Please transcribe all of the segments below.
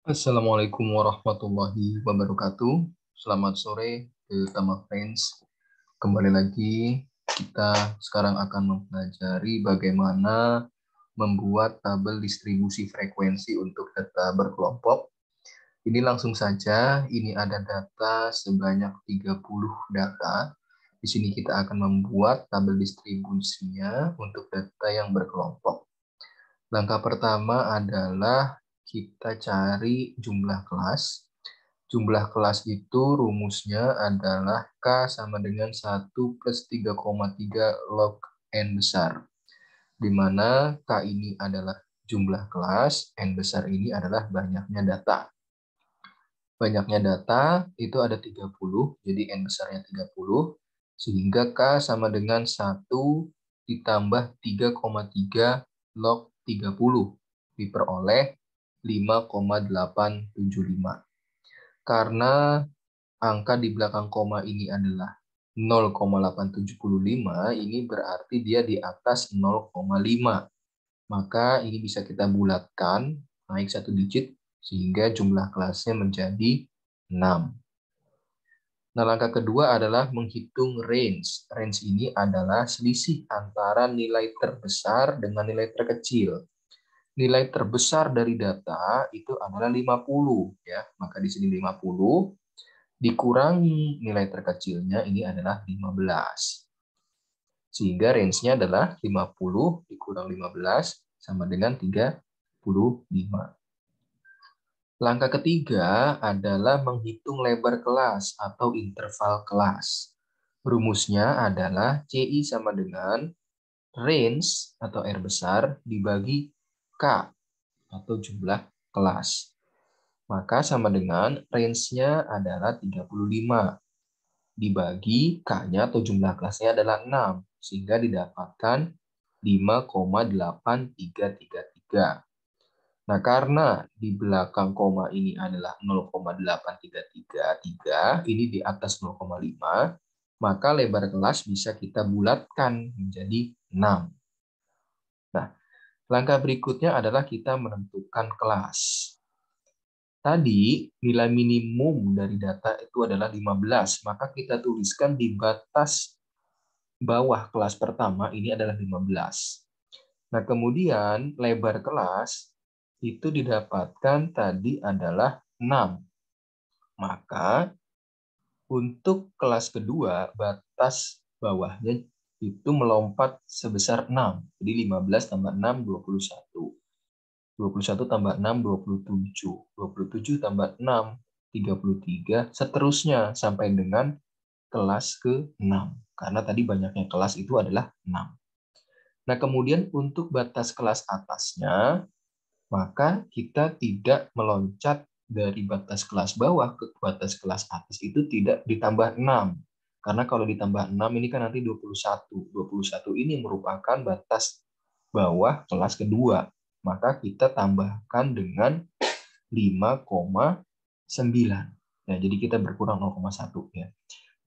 Assalamualaikum warahmatullahi wabarakatuh. Selamat sore Tama Friends. Kembali lagi, kita sekarang akan mempelajari bagaimana membuat tabel distribusi frekuensi untuk data berkelompok. Ini langsung saja, ini ada data sebanyak 30 data. Di sini kita akan membuat tabel distribusinya untuk data yang berkelompok. Langkah pertama adalah kita cari jumlah kelas. Jumlah kelas itu rumusnya adalah K sama dengan 1 plus 3,3 log N besar. Di mana K ini adalah jumlah kelas, N besar ini adalah banyaknya data. Banyaknya data itu ada 30, jadi N besarnya 30, sehingga K sama dengan 1 ditambah 3,3 log 30, diperoleh 5,875. Karena angka di belakang koma ini adalah 0,875, ini berarti dia di atas 0,5. Maka ini bisa kita bulatkan, naik satu digit, sehingga jumlah kelasnya menjadi 6. Nah, langkah kedua adalah menghitung range. Range ini adalah selisih antara nilai terbesar dengan nilai terkecil. Nilai terbesar dari data itu adalah 50, ya. Maka di sini 50 dikurangi nilai terkecilnya ini adalah 15. Sehingga range-nya adalah 50 dikurang 15 sama dengan 35. Langkah ketiga adalah menghitung lebar kelas atau interval kelas. Rumusnya adalah CI sama dengan range atau R besar dibagi K atau jumlah kelas. Maka sama dengan range-nya adalah 35 dibagi K-nya atau jumlah kelasnya adalah 6, sehingga didapatkan 5,8333. Nah, karena di belakang koma ini adalah 0,8333, ini di atas 0,5, maka lebar kelas bisa kita bulatkan menjadi 6. Nah, langkah berikutnya adalah kita menentukan kelas. Tadi nilai minimum dari data itu adalah 15, maka kita tuliskan di batas bawah kelas pertama ini adalah 15. Nah, kemudian lebar kelas itu didapatkan tadi adalah 6. Maka untuk kelas kedua, batas bawahnya itu melompat sebesar 6. Jadi 15 tambah 6, 21. 21 tambah 6, 27. 27 tambah 6, 33. Seterusnya sampai dengan kelas ke-6. Karena tadi banyaknya kelas itu adalah 6. Nah, kemudian untuk batas kelas atasnya, maka kita tidak meloncat dari batas kelas bawah ke batas kelas atas itu tidak ditambah 6. Karena kalau ditambah 6 ini kan nanti 21. 21 ini merupakan batas bawah kelas kedua. Maka kita tambahkan dengan 5,9. Ya, jadi kita berkurang 0,1 ya.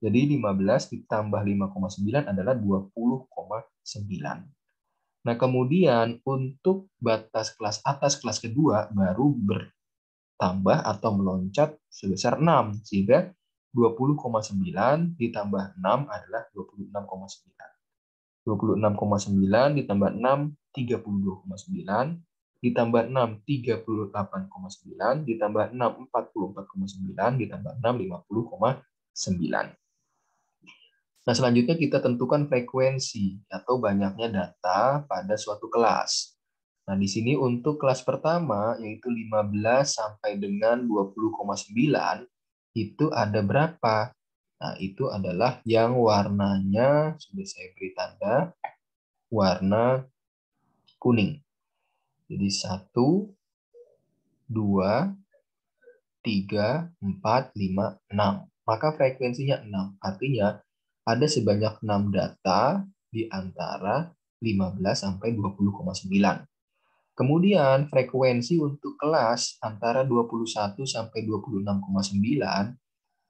Jadi 15 ditambah 5,9 adalah 20,9. Nah, kemudian untuk batas kelas atas kelas kedua baru bertambah atau meloncat sebesar 6. Sehingga 20,9 ditambah 6 adalah 26,9. 26,9 ditambah 6, 32,9. Ditambah 6, 38,9. Ditambah 6, 44,9. Ditambah 6, 50,9. Nah, selanjutnya kita tentukan frekuensi atau banyaknya data pada suatu kelas. Nah, di sini untuk kelas pertama, yaitu 15 sampai dengan 20,9, itu ada berapa? Nah, itu adalah yang warnanya, sudah saya beri tanda, warna kuning. Jadi 1, 2, 3, 4, 5, 6. Maka frekuensinya 6. Artinya ada sebanyak 6 data di antara 15 sampai 20,9. Kemudian frekuensi untuk kelas antara 21 sampai 26,9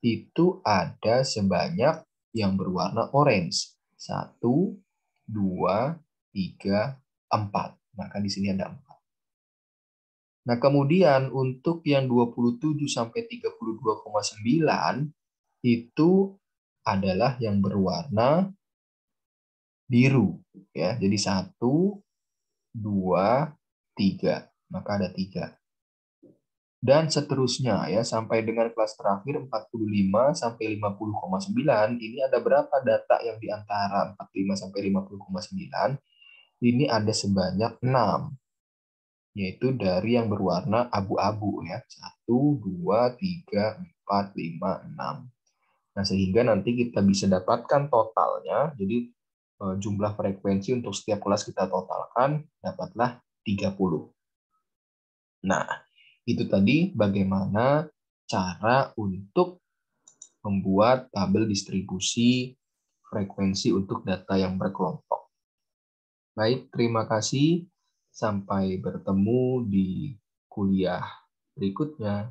itu ada sebanyak yang berwarna orange. 1, 2, 3, 4. Maka di sini ada 4. Nah, kemudian untuk yang 27 sampai 32,9 itu adalah yang berwarna biru ya. Jadi 1, 2, 3. Maka ada 3. Dan seterusnya ya sampai dengan kelas terakhir 45 sampai 50,9 ini ada berapa data yang di antara 45 sampai 50,9? Ini ada sebanyak 6, yaitu dari yang berwarna abu-abu ya. 1, 2, 3, 4, 5, 6. Nah, sehingga nanti kita bisa dapatkan totalnya. Jadi jumlah frekuensi untuk setiap kelas kita totalkan dapatlah 30. Nah, itu tadi bagaimana cara untuk membuat tabel distribusi frekuensi untuk data yang berkelompok. Baik, terima kasih. Sampai bertemu di kuliah berikutnya.